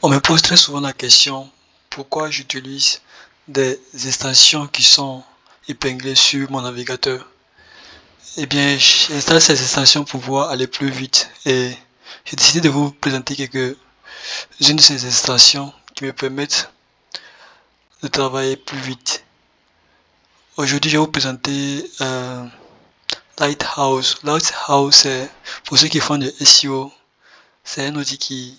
On me pose très souvent la question pourquoi j'utilise des extensions qui sont épinglées sur mon navigateur. Eh bien, j'installe ces extensions pour pouvoir aller plus vite et j'ai décidé de vous présenter quelques-unes de ces extensions qui me permettent de travailler plus vite. Aujourd'hui, je vais vous présenter Lighthouse. Lighthouse, c'est pour ceux qui font du SEO, c'est un outil qui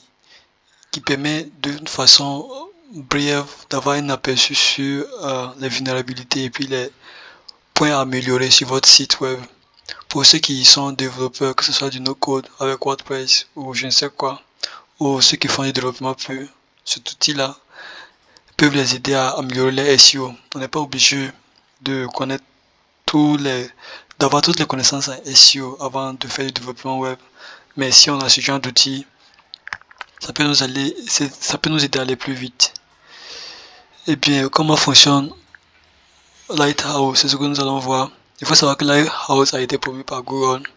permet d'une façon brève d'avoir un aperçu sur les vulnérabilités et puis les points à améliorer sur votre site web. Pour ceux qui sont développeurs, que ce soit du no-code avec WordPress ou je ne sais quoi, ou ceux qui font du développement pur, cet outil-là peut les aider à améliorer les SEO. On n'est pas obligé de connaître d'avoir toutes les connaissances en SEO avant de faire du développement web. Mais si on a ce genre d'outils, ça peut nous aider à aller plus vite. Et bien, comment fonctionne Lighthouse? C'est ce que nous allons voir. Il faut savoir que Lighthouse a été promu par Google.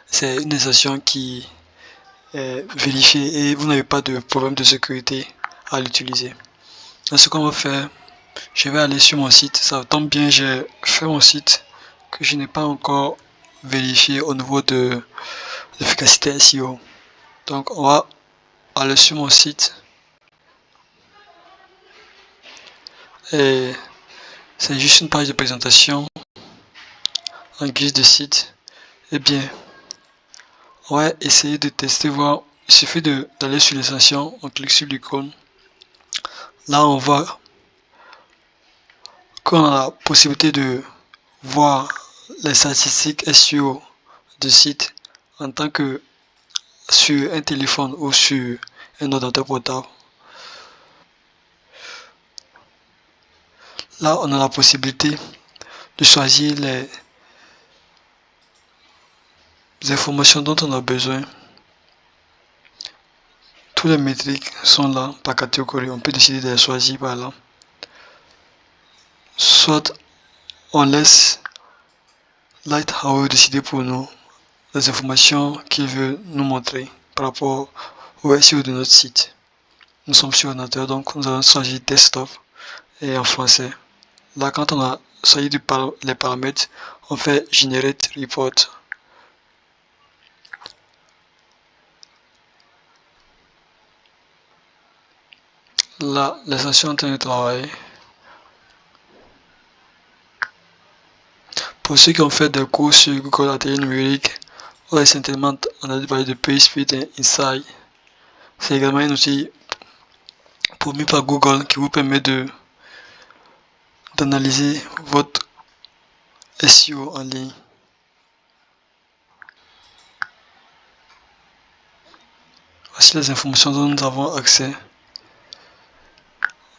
C'est une station qui est vérifiée et vous n'avez pas de problème de sécurité à l'utiliser. Donc, ce qu'on va faire, je vais aller sur mon site. Ça tombe bien, j'ai fait mon site que je n'ai pas encore vérifié au niveau de l'efficacité SEO. Donc, on va aller sur mon site et c'est juste une page de présentation en guise de site. Eh bien, on va essayer de tester, voir. Il suffit d'aller sur l'extension, on clique sur l'icône. Là, on voit qu'on a la possibilité de voir les statistiques SEO du site en tant que sur un téléphone ou sur un ordinateur portable. Là, on a la possibilité de choisir les informations dont on a besoin. Tous les métriques sont là par catégorie. On peut décider de les choisir par là. Soit on laisse Lighthouse décider pour nous les informations qu'il veut nous montrer par rapport au SEO de notre site. Nous sommes sur ordinateur, donc nous allons choisir desktop et en français. Là, quand on a choisi les paramètres, on fait Generate Report. Là, les stations sont en train de travailler. Pour ceux qui ont fait des cours sur Google Atelier numérique, ou récemment on a parlé de PageSpeed et Insight. C'est également un outil promu par Google qui vous permet d'analyser votre SEO en ligne. Voici les informations dont nous avons accès.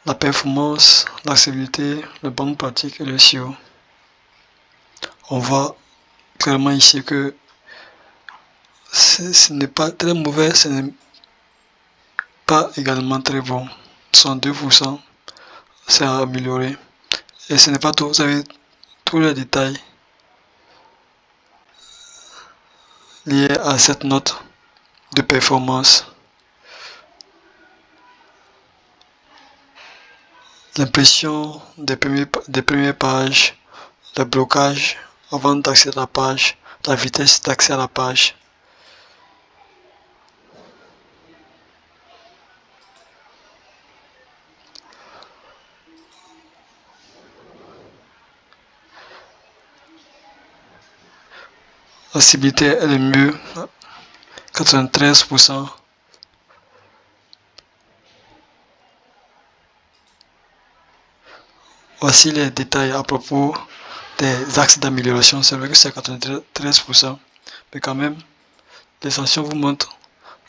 La performance, l'accessibilité, les bonnes pratiques et le SEO. On voit clairement ici que ce n'est pas très mauvais, ce n'est pas également très bon. 102%, c'est à améliorer. Et ce n'est pas tout, vous avez tous les détails liés à cette note de performance. L'impression des premières pages, le blocage avant d'accéder à la page, la vitesse d'accès à la page. La cibilité est le mieux, 93%. Voici les détails à propos des axes d'amélioration. C'est vrai que c'est 93%, mais quand même, l'extension vous montre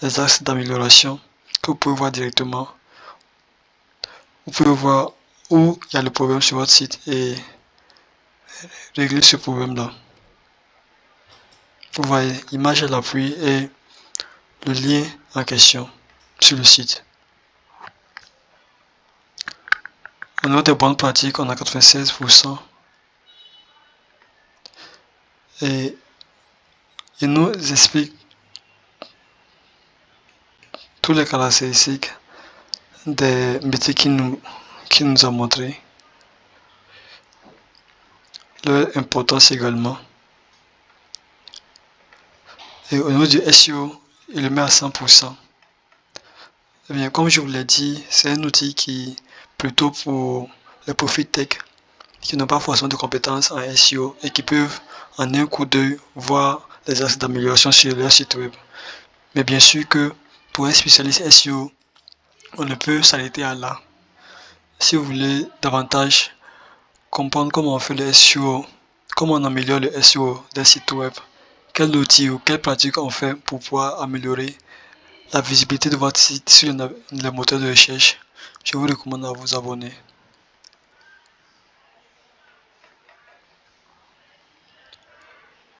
les axes d'amélioration que vous pouvez voir directement. Vous pouvez voir où il y a le problème sur votre site et régler ce problème-là. Vous voyez, image à l'appui et le lien en question sur le site. Au niveau des bonnes pratiques, on a 96%. Et il nous explique toutes les caractéristiques des métiers qui nous a montré, leur importance également. Et au niveau du SEO, il le met à 100%. Eh bien, comme je vous l'ai dit, c'est un outil qui, plutôt pour les profils tech, qui n'ont pas forcément de compétences en SEO et qui peuvent, en un coup d'œil, voir les axes d'amélioration sur leur site web. Mais bien sûr que pour un spécialiste SEO, on ne peut s'arrêter à là. Si vous voulez davantage comprendre comment on fait le SEO, comment on améliore le SEO d'un site web, quel outil ou quelle pratique on fait pour pouvoir améliorer la visibilité de votre site sur les moteurs de recherche, je vous recommande à vous abonner.